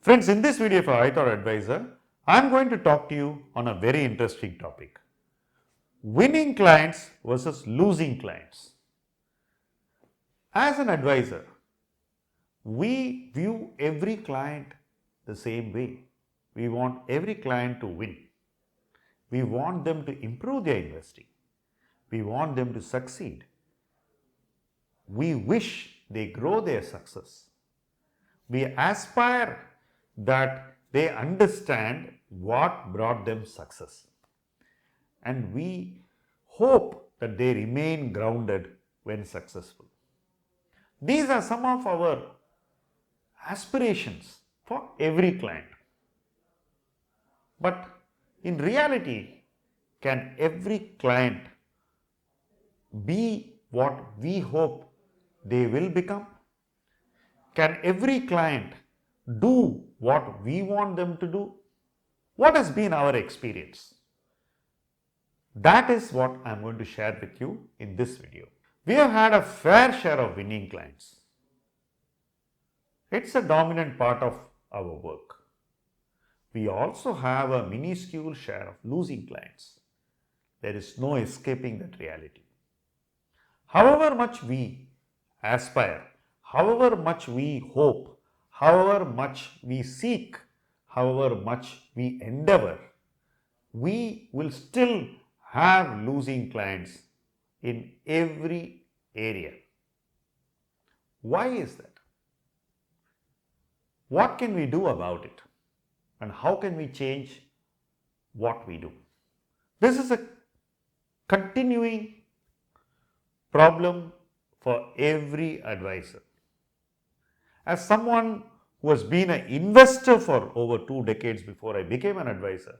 Friends, in this video for iThought Advisor, I am going to talk to you on a very interesting topic. Winning clients versus losing clients. As an advisor, we view every client the same way. We want every client to win. We want them to improve their investing. We want them to succeed. We wish they grow their success. We aspire that they understand what brought them success. And we hope that they remain grounded when successful. These are some of our aspirations for every client. But in reality, can every client be what we hope they will become? Can every client do what we want them to do? What has been our experience? That is what I am going to share with you in this video. We have had a fair share of winning clients. It's a dominant part of our work. We also have a minuscule share of losing clients. There is no escaping that reality. However much we aspire, however much we hope, however much we seek, however much we endeavor, we will still have losing clients in every area. Why is that? What can we do about it? And how can we change what we do? This is a continuing problem for every advisor. As someone who has been an investor for over 2 decades before I became an advisor,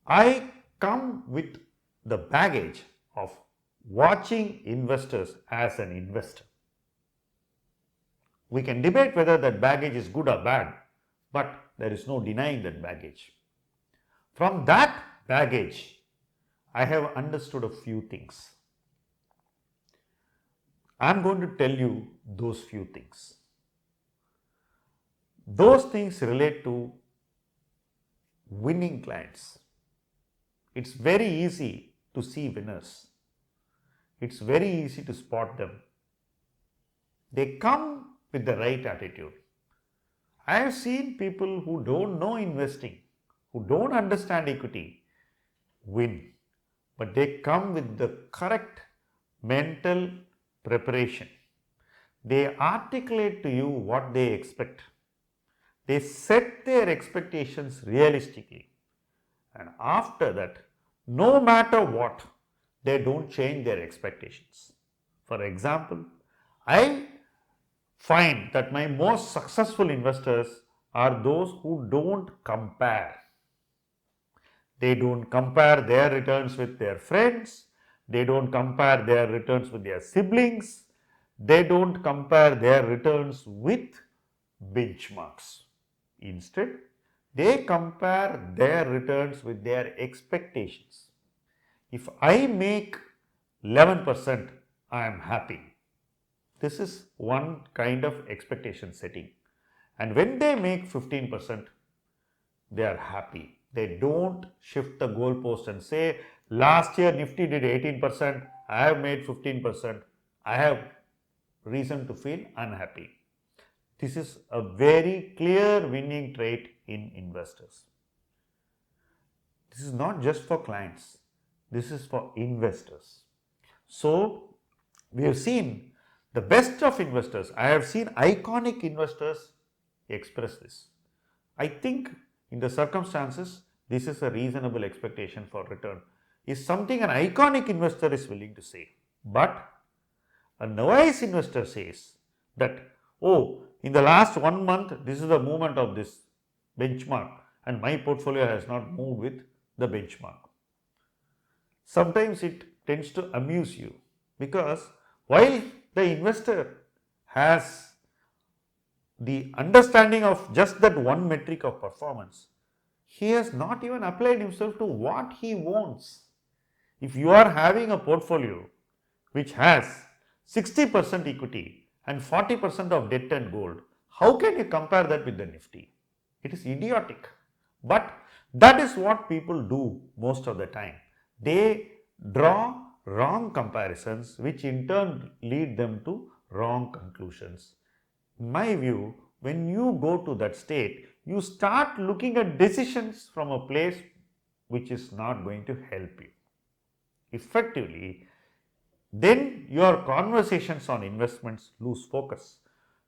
I come with the baggage of watching investors as an investor. We can debate whether that baggage is good or bad, but there is no denying that baggage. From that baggage, I have understood a few things. I am going to tell you those few things. Those things relate to winning clients. It's very easy to see winners. It's very easy to spot them. They come with the right attitude. I have seen people who don't know investing, who don't understand equity, win. But they come with the correct mental preparation. They articulate to you what they expect. They set their expectations realistically. And after that, no matter what, they don't change their expectations. For example, I find that my most successful investors are those who don't compare. They don't compare their returns with their friends. They don't compare their returns with their siblings. They don't compare their returns with benchmarks. Instead, they compare their returns with their expectations. If I make 11%, I am happy. This is one kind of expectation setting. And when they make 15%, they are happy. They don't shift the goalpost and say, last year Nifty did 18%, I have made 15%, I have reason to feel unhappy. This is a very clear winning trait in investors. This is not just for clients, this is for investors. So, we have seen the best of investors. I have seen iconic investors express this. I think in the circumstances, this is a reasonable expectation for return. Is something an iconic investor is willing to say. But a novice investor says that, oh, in the last 1 month, this is the movement of this benchmark and my portfolio has not moved with the benchmark. Sometimes it tends to amuse you because while the investor has the understanding of just that one metric of performance, he has not even applied himself to what he wants. If you are having a portfolio which has 60% equity and 40% of debt and gold, How can you compare that with the Nifty? It is idiotic. But that is what people do most of the time. They draw wrong comparisons, which in turn lead them to wrong conclusions. In my view, when you go to that state, you start looking at decisions from a place which is not going to help you. Effectively, then your conversations on investments lose focus.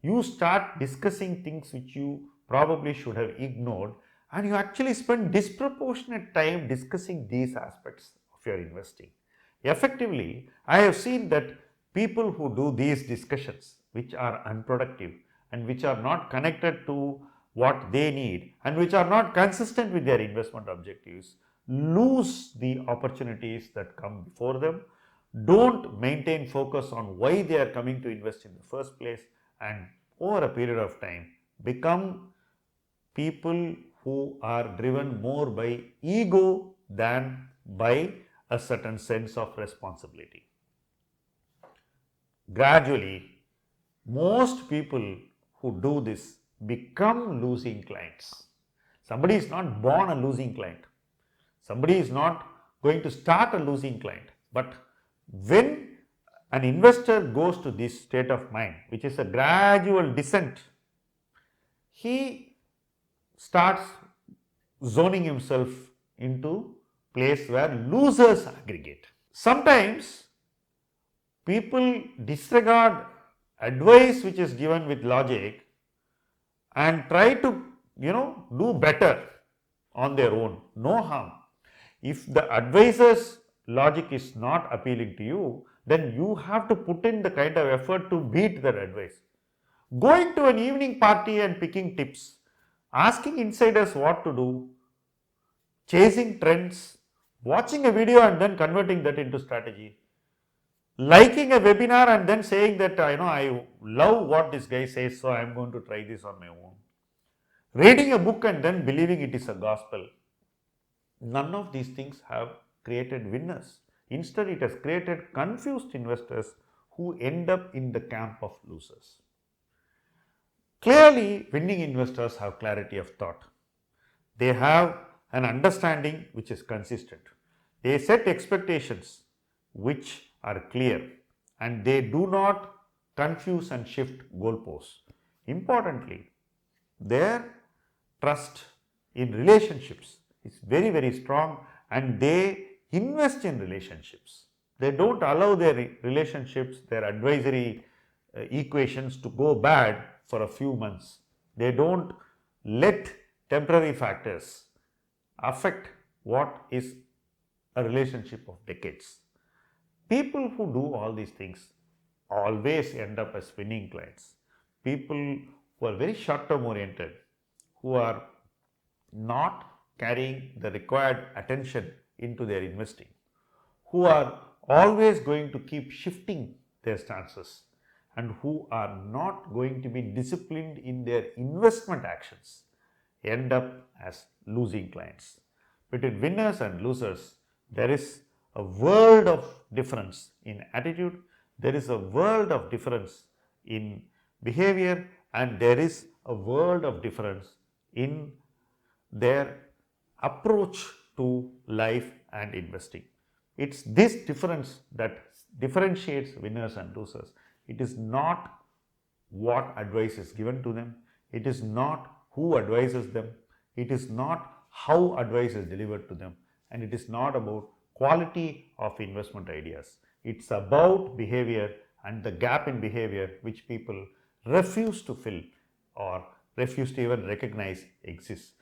You start discussing things which you probably should have ignored, and you actually spend disproportionate time discussing these aspects of your investing. Effectively, I have seen that people who do these discussions, which are unproductive and which are not connected to what they need and which are not consistent with their investment objectives, lose the opportunities that come before them, don't maintain focus on why they are coming to invest in the first place, and over a period of time become people who are driven more by ego than by a certain sense of responsibility. Gradually, most people who do this become losing clients. Somebody is not born a losing client. Somebody is not going to start a losing client. But when an investor goes to this state of mind, which is a gradual descent, he starts zoning himself into place where losers aggregate. Sometimes people disregard advice which is given with logic and try to do better on their own. No harm. If the advisor's logic is not appealing to you, then you have to put in the kind of effort to beat that advice. Going to an evening party and picking tips, asking insiders what to do, chasing trends, watching a video and then converting that into strategy, liking a webinar and then saying that I love what this guy says, so I am going to try this on my own, reading a book and then believing it is a gospel. None of these things have created winners. Instead, it has created confused investors who end up in the camp of losers. Clearly, winning investors have clarity of thought. They have an understanding which is consistent. They set expectations which are clear, and they do not confuse and shift goalposts. Importantly, their trust in relationships is very, very strong, and they invest in relationships. They don't allow their relationships, their advisory equations to go bad for a few months. They don't let temporary factors affect what is a relationship of decades. People who do all these things always end up as winning clients. People who are very short-term oriented, who are not carrying the required attention into their investing, who are always going to keep shifting their stances, and who are not going to be disciplined in their investment actions, end up as losing clients. Between winners and losers, there is a world of difference in attitude, there is a world of difference in behavior, and there is a world of difference in their approach to life and investing. It's this difference that differentiates winners and losers. It is not what advice is given to them, it is not who advises them, it is not how advice is delivered to them, and it is not about quality of investment ideas. It's about behavior and the gap in behavior which people refuse to fill or refuse to even recognize exists.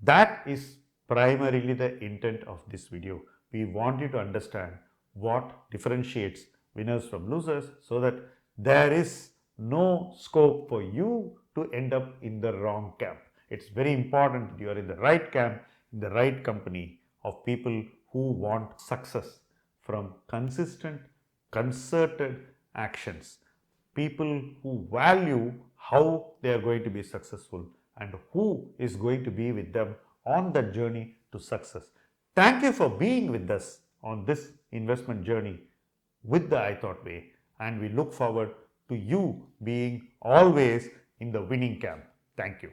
That is primarily the intent of this video. We want you to understand what differentiates winners from losers so that there is no scope for you to end up in the wrong camp. It's very important that you are in the right camp, in the right company of people who want success from consistent, concerted actions. People who value how they are going to be successful and who is going to be with them on that journey to success. Thank you for being with us on this investment journey with the iThought way, and we look forward to you being always in the winning camp. Thank you.